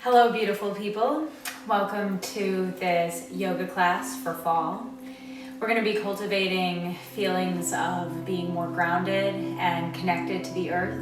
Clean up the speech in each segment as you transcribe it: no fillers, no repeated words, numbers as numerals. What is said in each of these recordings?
Hello, beautiful people. Welcome to this yoga class for fall. We're going to be cultivating feelings of being more grounded and connected to the earth,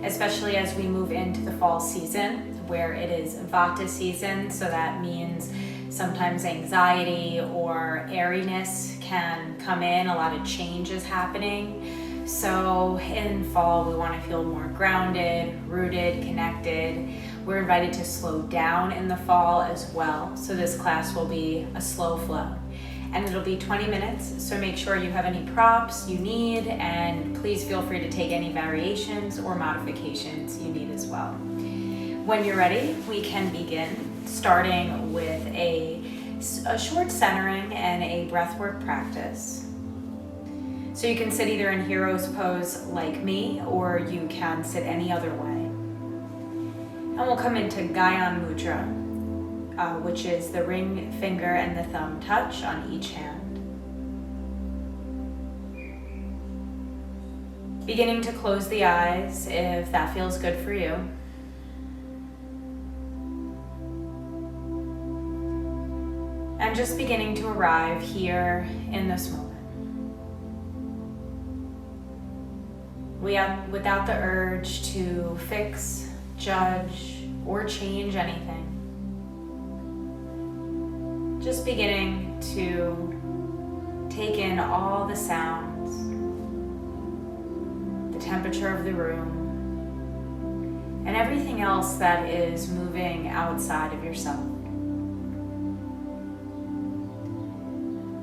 especially as we move into the fall season where it is Vata season. So that means sometimes anxiety or airiness can come in, a lot of change is happening. So in fall, we want to feel more grounded, rooted, connected. We're invited to slow down in the fall as well. So this class will be a slow flow and it'll be 20 minutes. So make sure you have any props you need, and please feel free to take any variations or modifications you need as well. When you're ready, we can begin, starting with a short centering and a breathwork practice. So you can sit either in hero's pose like me, or you can sit any other way. And we'll come into Gyan Mudra, which is the ring finger and the thumb touch on each hand. Beginning to close the eyes if that feels good for you. And just beginning to arrive here in this moment. Without the urge to fix, judge, or change anything. Just beginning to take in all the sounds, the temperature of the room, and everything else that is moving outside of yourself.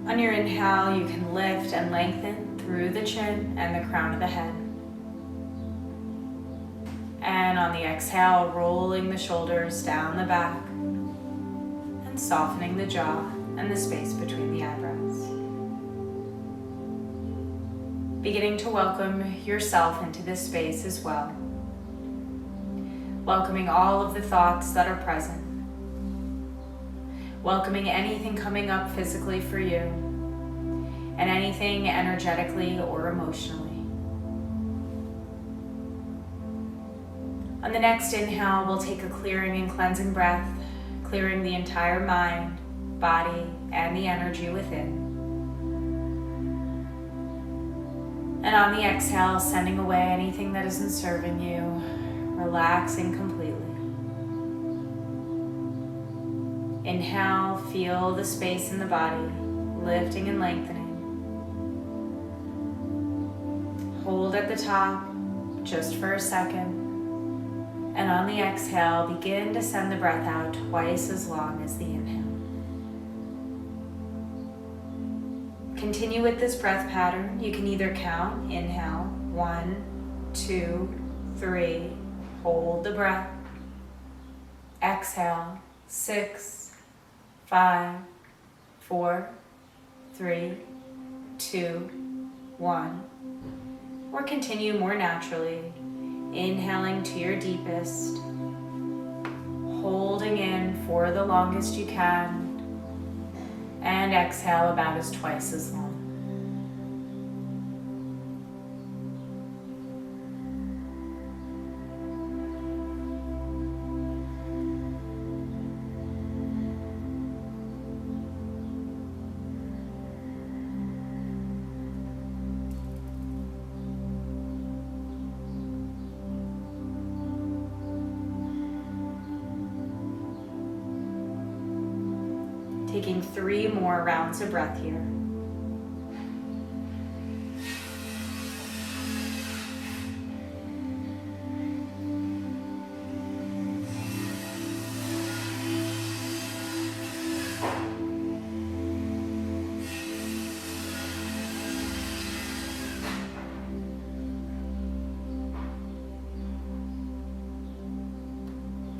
On your inhale, you can lift and lengthen through the chin and the crown of the head. And on the exhale, rolling the shoulders down the back and softening the jaw and the space between the eyebrows. Beginning to welcome yourself into this space as well. Welcoming all of the thoughts that are present. Welcoming anything coming up physically for you and anything energetically or emotionally. On the next inhale, we'll take a clearing and cleansing breath, clearing the entire mind, body, and the energy within. And on the exhale, sending away anything that isn't serving you, relaxing completely. Inhale, feel the space in the body, lifting and lengthening. Hold at the top just for a second. And on the exhale, begin to send the breath out twice as long as the inhale. Continue with this breath pattern. You can either count, inhale, 1, 2, 3, hold the breath. Exhale, 6, 5, 4, 3, 2, 1. Or continue more naturally. Inhaling to your deepest, holding in for the longest you can, and exhale about as twice as long. Taking 3 more rounds of breath here.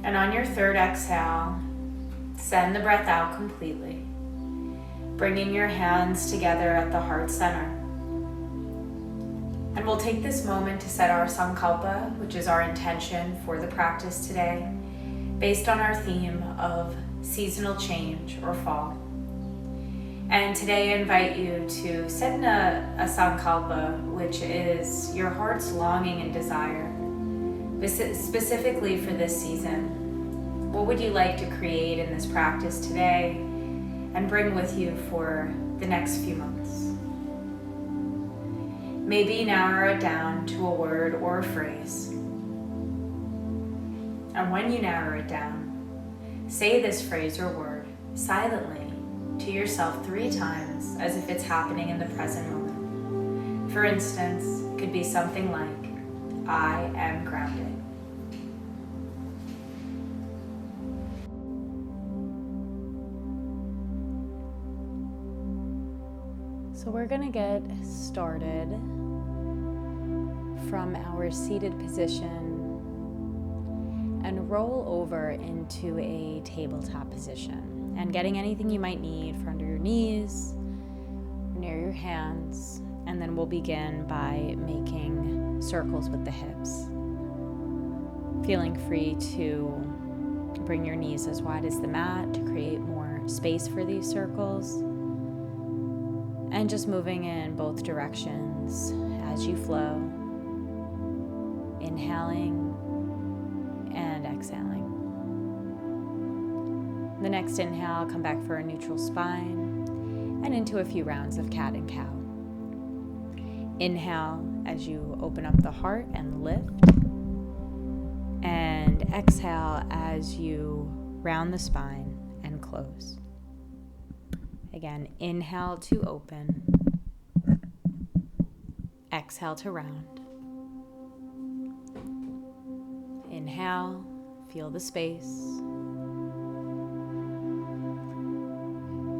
And on your third exhale, send the breath out completely, bringing your hands together at the heart center. And we'll take this moment to set our sankalpa, which is our intention for the practice today, based on our theme of seasonal change or fall. And today I invite you to set in a sankalpa, which is your heart's longing and desire, specifically for this season. We'll What would you like to create in this practice today and bring with you for the next few months? Maybe narrow it down to a word or a phrase. And when you narrow it down, say this phrase or word silently to yourself 3 times as if it's happening in the present moment. For instance, it could be something like, I am grounded. So we're going to get started from our seated position and roll over into a tabletop position. And getting anything you might need for under your knees, near your hands, and then we'll begin by making circles with the hips. Feeling free to bring your knees as wide as the mat to create more space for these circles. And just moving in both directions as you flow, inhaling and exhaling. The next inhale, come back for a neutral spine and into a few rounds of cat and cow. Inhale as you open up the heart and lift, and exhale as you round the spine and close. Again, inhale to open, exhale to round. Inhale, feel the space.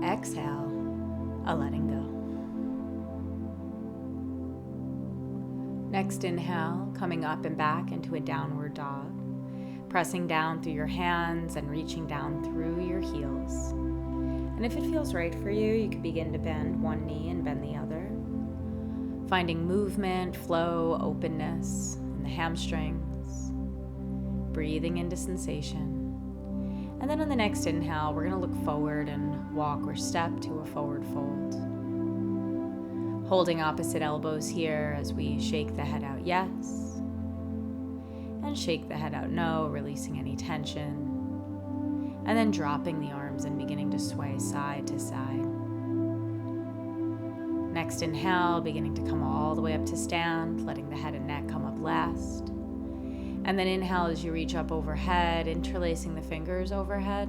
Exhale, a letting go. Next inhale, coming up and back into a downward dog, pressing down through your hands and reaching down through your heels. And if it feels right for you, you can begin to bend one knee and bend the other, finding movement, flow, openness in the hamstrings, breathing into sensation. And then on the next inhale, we're going to look forward and walk or step to a forward fold. Holding opposite elbows here as we shake the head out yes, and shake the head out no, releasing any tension. And then dropping the arms and beginning to sway side to side. Next inhale, beginning to come all the way up to stand, letting the head and neck come up last. And then inhale as you reach up overhead, interlacing the fingers overhead.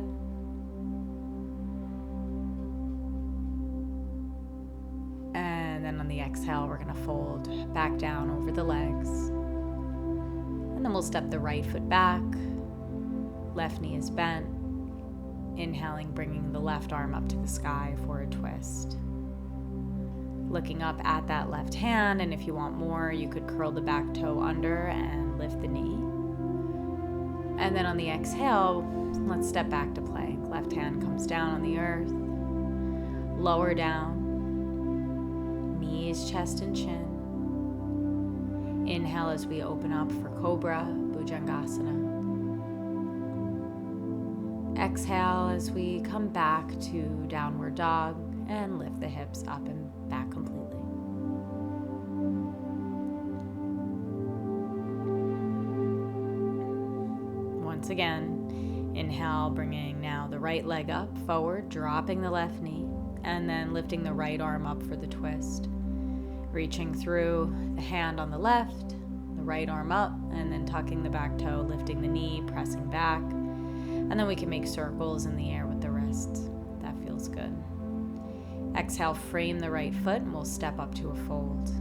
And then on the exhale, we're going to fold back down over the legs. And then we'll step the right foot back. Left knee is bent. Inhaling, bringing the left arm up to the sky for a twist. Looking up at that left hand, and if you want more, you could curl the back toe under and lift the knee. And then on the exhale, let's step back to plank. Left hand comes down on the earth. Lower down. Knees, chest, and chin. Inhale as we open up for Cobra, Bhujangasana. Exhale as we come back to downward dog and lift the hips up and back completely. Once again, inhale, bringing now the right leg up, forward, dropping the left knee, and then lifting the right arm up for the twist. Reaching through the hand on the left, the right arm up, and then tucking the back toe, lifting the knee, pressing back. And then we can make circles in the air with the wrists. That feels good. Exhale, frame the right foot, and we'll step up to a fold.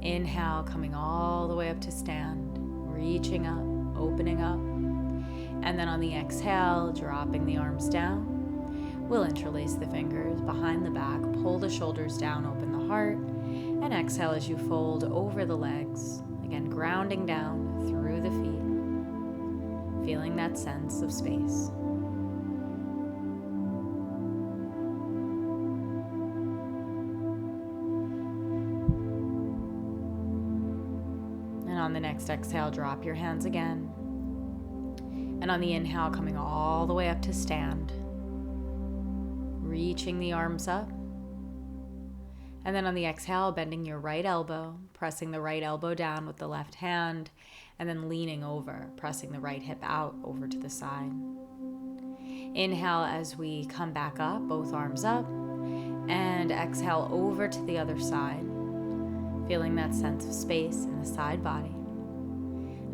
Inhale, coming all the way up to stand, reaching up, opening up. And then on the exhale, dropping the arms down. We'll interlace the fingers behind the back, pull the shoulders down, open the heart, and exhale as you fold over the legs. Again, grounding down through the feet. Feeling that sense of space. And on the next exhale, drop your hands again. And on the inhale, coming all the way up to stand. Reaching the arms up. And then on the exhale, bending your right elbow, pressing the right elbow down with the left hand, and then leaning over, pressing the right hip out over to the side. Inhale as we come back up, both arms up, and exhale over to the other side, feeling that sense of space in the side body.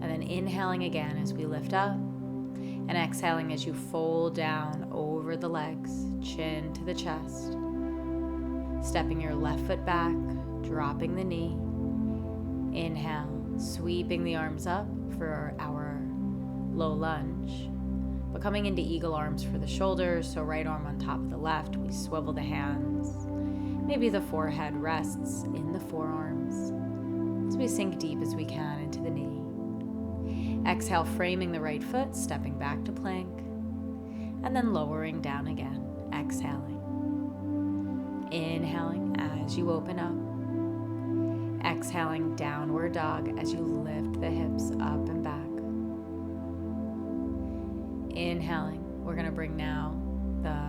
And then inhaling again as we lift up, and exhaling as you fold down over the legs, chin to the chest, stepping your left foot back, dropping the knee. Inhale, sweeping the arms up for our low lunge, but coming into eagle arms for the shoulders, so right arm on top of the left, we swivel the hands. Maybe the forehead rests in the forearms as we sink deep as we can into the knee. Exhale, framing the right foot, stepping back to plank, and then lowering down again, exhaling. Inhaling as you open up. Exhaling, downward dog as you lift the hips up and back. Inhaling, we're going to bring now the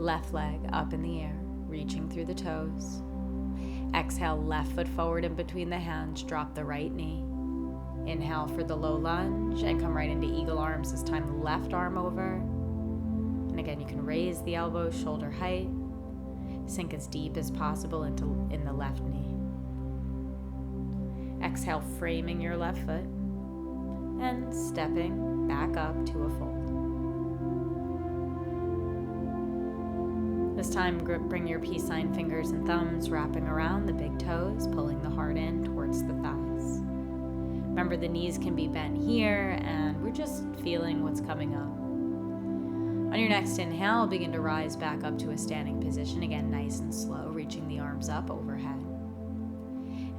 left leg up in the air, reaching through the toes. Exhale, left foot forward in between the hands, drop the right knee. Inhale for the low lunge and come right into eagle arms, this time left arm over. And again, you can raise the elbows shoulder height, sink as deep as possible in the left knee. Exhale, framing your left foot and stepping back up to a fold. This time, bring your peace sign fingers and thumbs wrapping around the big toes, pulling the heart in towards the thighs. Remember, the knees can be bent here, and we're just feeling what's coming up. On your next inhale, begin to rise back up to a standing position. Again, nice and slow, reaching the arms up overhead.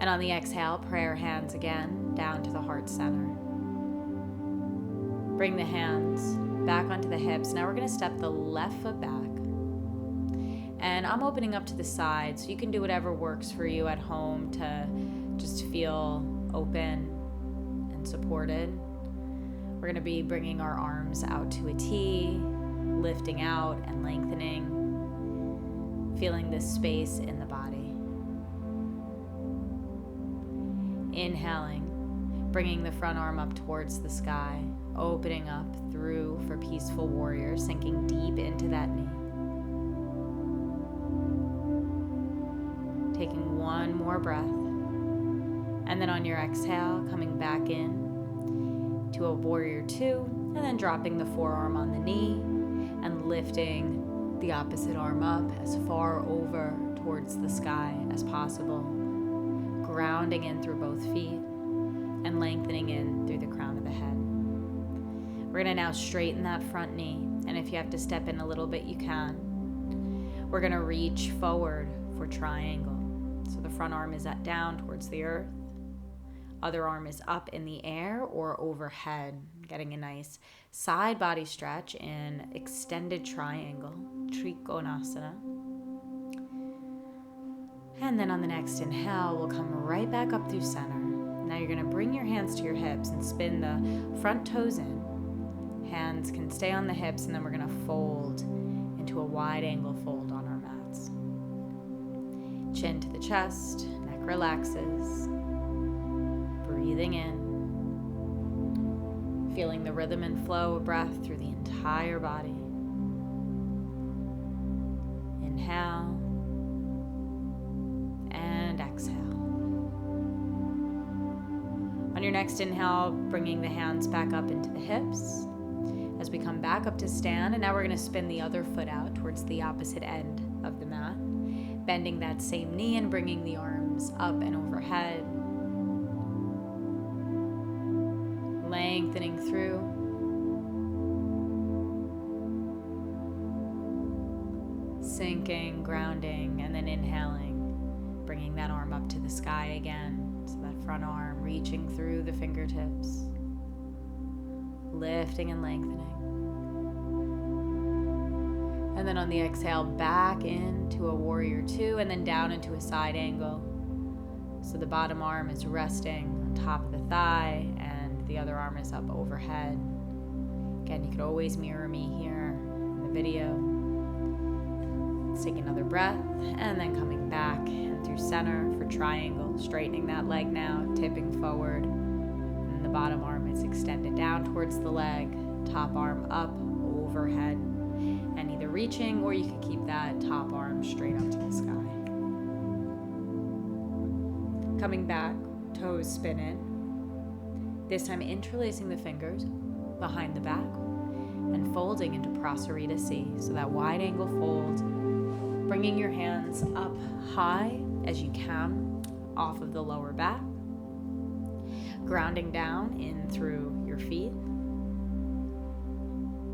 And on the exhale, prayer hands again, down to the heart center. Bring the hands back onto the hips. Now we're going to step the left foot back. And I'm opening up to the side, so you can do whatever works for you at home to just feel open and supported. We're going to be bringing our arms out to a T, lifting out and lengthening, feeling this space in the body. Inhaling, bringing the front arm up towards the sky, opening up through for peaceful warrior, sinking deep into that knee. Taking one more breath, and then on your exhale, coming back in to a warrior two, and then dropping the forearm on the knee and lifting the opposite arm up as far over towards the sky as possible, grounding in through both feet and lengthening in through the crown of the head. We're going to now straighten that front knee, and if you have to step in a little bit, you can. We're going to reach forward for triangle. So the front arm is down towards the earth. Other arm is up in the air or overhead, getting a nice side body stretch in extended triangle, Trikonasana. And then on the next inhale, we'll come right back up through center. Now you're going to bring your hands to your hips and spin the front toes in. Hands can stay on the hips, and then we're going to fold into a wide angle fold on our mats. Chin to the chest, neck relaxes. Breathing in. Feeling the rhythm and flow of breath through the entire body. Inhale. And exhale. On your next inhale, bringing the hands back up into the hips as we come back up to stand. And now we're going to spin the other foot out towards the opposite end of the mat. Bending that same knee and bringing the arms up and overhead. Lengthening through. Sinking, grounding, and then inhaling. Bringing that arm up to the sky again. So that front arm reaching through the fingertips. Lifting and lengthening. And then on the exhale, back into a warrior two, and then down into a side angle. So the bottom arm is resting on top of the thigh, and the other arm is up overhead. Again, you could always mirror me here in the video. Let's take another breath, and then coming back and through center for triangle, straightening that leg now, tipping forward. And the bottom arm is extended down towards the leg, top arm up overhead, and either reaching or you can keep that top arm straight up to the sky. Coming back, toes spin in. This time interlacing the fingers behind the back and folding into Prasarita C. So that wide angle fold, bringing your hands up high as you can off of the lower back, grounding down in through your feet,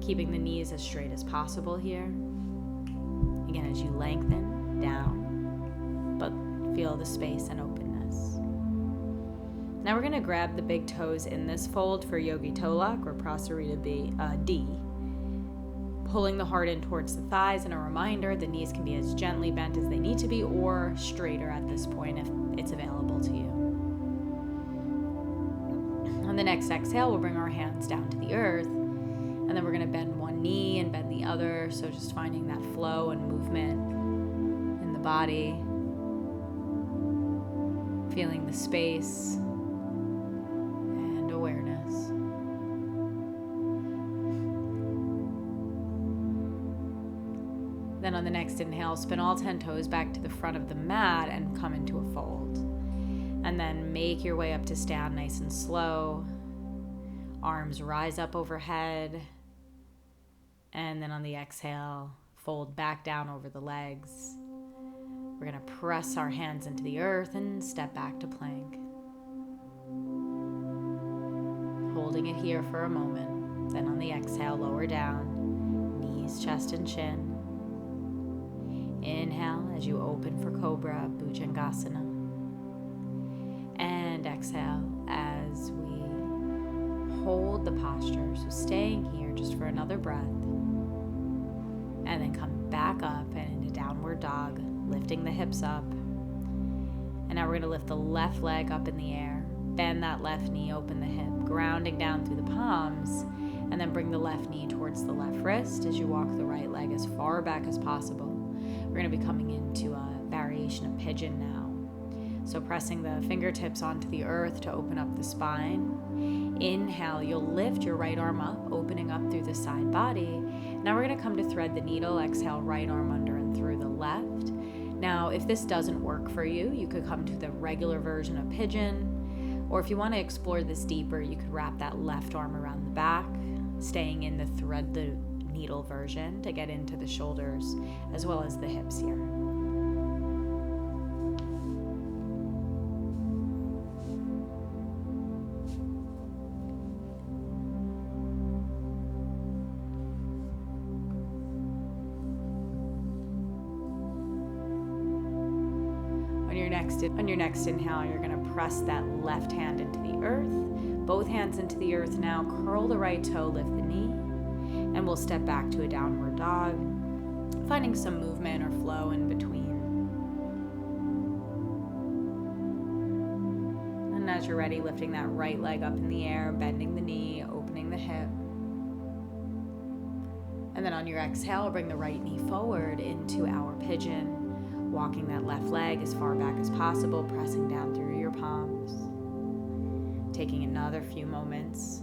keeping the knees as straight as possible here. Again, as you lengthen down, but feel the space and openness. Now we're going to grab the big toes in this fold for Yogi Toe Lock or Prasarita D, pulling the heart in towards the thighs, and a reminder the knees can be as gently bent as they need to be or straighter at this point if it's available to you. On the next exhale, we'll bring our hands down to the earth, and then we're going to bend one knee and bend the other, so just finding that flow and movement in the body, feeling the space and awareness. Then on the next inhale, spin all 10 toes back to the front of the mat and come into a fold. And then make your way up to stand nice and slow. Arms rise up overhead. And then on the exhale, fold back down over the legs. We're going to press our hands into the earth and step back to plank. Holding it here for a moment. Then on the exhale, lower down, knees, chest, and chin. Inhale as you open for Cobra, Bhujangasana. And exhale as we hold the posture. So staying here just for another breath. And then come back up and into downward dog, lifting the hips up. And now we're going to lift the left leg up in the air. Bend that left knee, open the hip, grounding down through the palms. And then bring the left knee towards the left wrist as you walk the right leg as far back as possible. We're going to be coming into a variation of pigeon now. So pressing the fingertips onto the earth to open up the spine. Inhale, you'll lift your right arm up, opening up through the side body. Now we're going to come to thread the needle. Exhale, right arm under and through the left. Now, if this doesn't work for you, you could come to the regular version of pigeon. Or if you want to explore this deeper, you could wrap that left arm around the back, staying in the thread the needle version to get into the shoulders as well as the hips here. On your next inhale, you're going to press that left hand into the earth, both hands into the earth now, curl the right toe, lift the knee, and we'll step back to a downward dog, finding some movement or flow in between. And as you're ready, lifting that right leg up in the air, bending the knee, opening the hip. And then on your exhale, bring the right knee forward into our pigeon, walking that left leg as far back as possible, pressing down through your palms. Taking another few moments.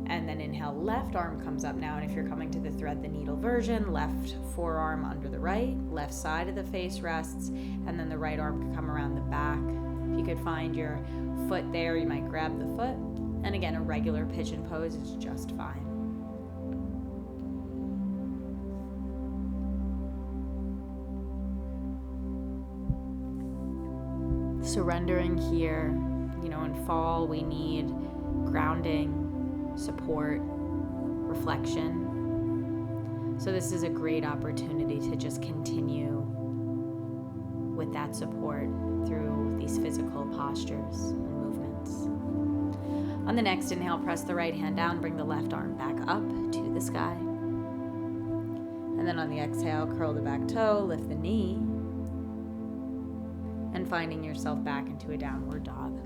And then inhale, left arm comes up now. And if you're coming to the thread the needle version, left forearm under the right, left side of the face rests, and then the right arm can come around the back. If you could find your foot there, you might grab the foot. And again, a regular pigeon pose is just fine. Surrendering here, in fall we need grounding, support, reflection. So this is a great opportunity to just continue with that support through these physical postures and movements. On the next inhale, press the right hand down, bring the left arm back up to the sky. And then on the exhale, curl the back toe, lift the knee, and finding yourself back into a downward dog.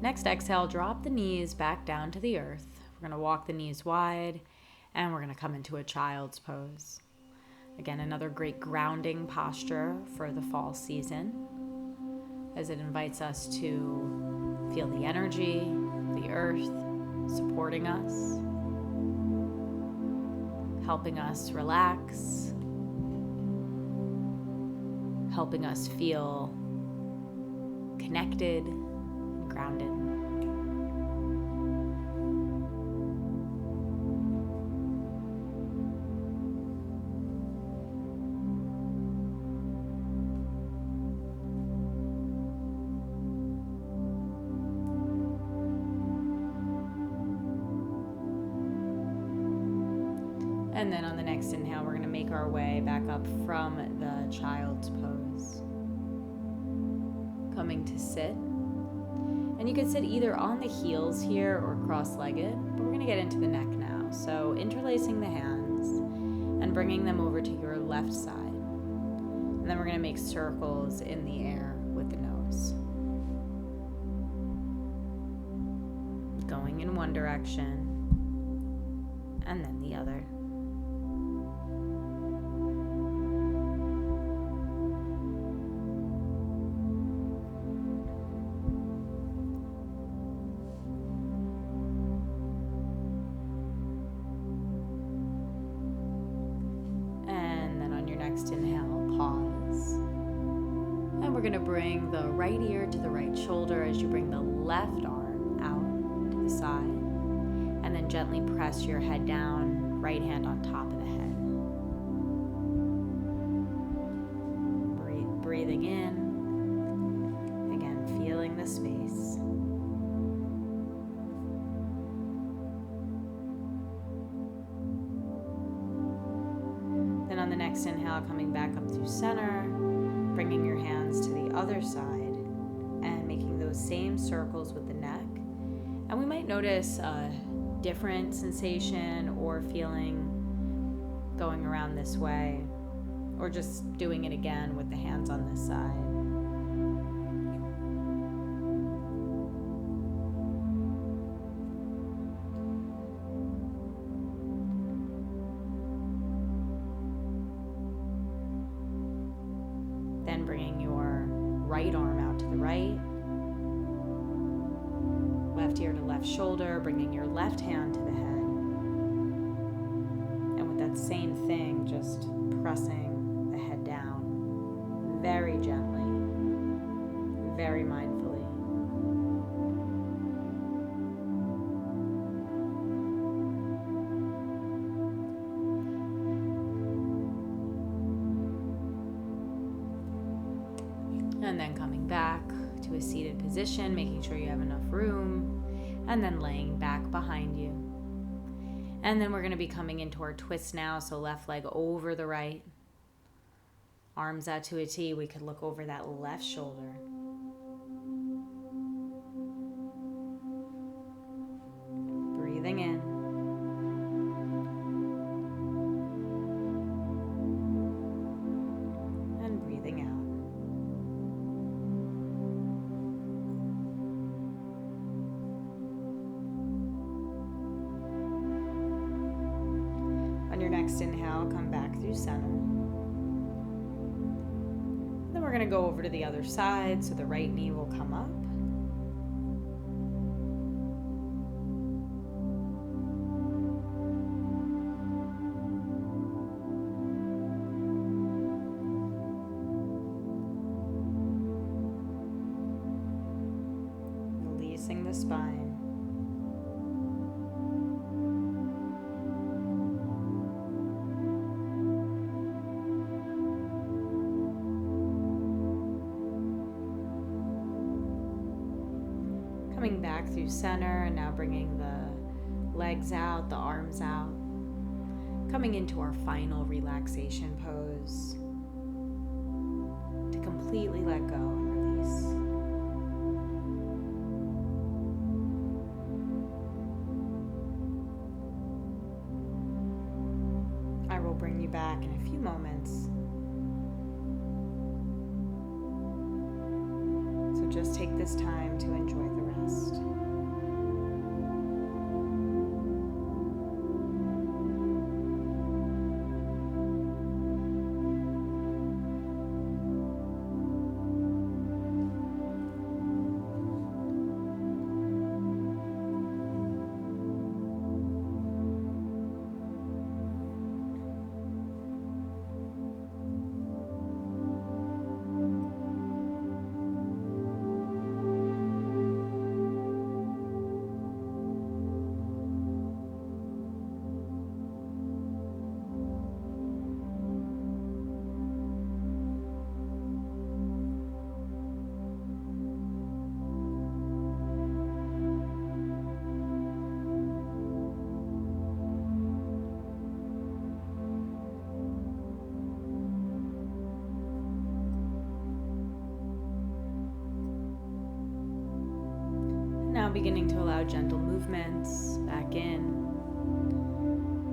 Next exhale, drop the knees back down to the earth. We're going to walk the knees wide, and we're going to come into a child's pose. Again, another great grounding posture for the fall season. as it invites us to feel the energy, the earth supporting us, helping us relax, helping us feel connected and grounded. And then on the next inhale, we're going to make our way back up from the child's pose. Coming to sit. And you can sit either on the heels here or cross-legged, but we're going to get into the neck now. So interlacing the hands and bringing them over to your left side. And then we're going to make circles in the air with the nose. Going in one direction and then the other. Next inhale, pause. And we're going to bring the right ear to the right shoulder as you bring the left arm out to the side. And then gently press your head down, right hand on top of the head. Breathing in. Again, feeling the space. On the next inhale, coming back up through center, bringing your hands to the other side and making those same circles with the neck. And we might notice a different sensation or feeling going around this way, or just doing it again with the hands on this side. Then bringing your right arm out to the right, left ear to left shoulder, bringing your left hand to the head. And with that same thing, just pressing the head down very gently, very mindfully. And then coming back to a seated position, making sure you have enough room, and then laying back behind you. And then we're going to be coming into our twist now, so left leg over the right, arms out to a T. We could look over that left shoulder. Breathing in. On your next inhale, come back through center. Then we're going to go over to the other side, so the right knee will come up. Releasing the spine. Coming back through center and now bringing the legs out, the arms out. Coming into our final relaxation pose to completely let go and release. I will bring you back in a few moments. So just take this time to enjoy the rest. Now beginning to allow gentle movements back in.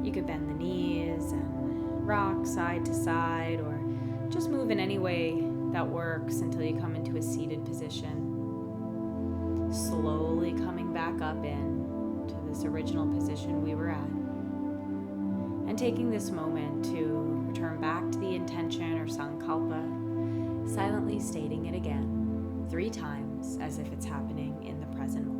You could bend the knees and rock side to side, or just move in any way that works until you come into a seated position. Slowly coming back up in to this original position we were at. And taking this moment to return back to the intention or sankalpa, silently stating it again 3 times as if it's happening in the present moment.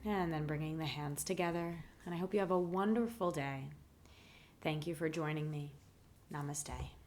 And then bringing the hands together. And I hope you have a wonderful day. Thank you for joining me. Namaste.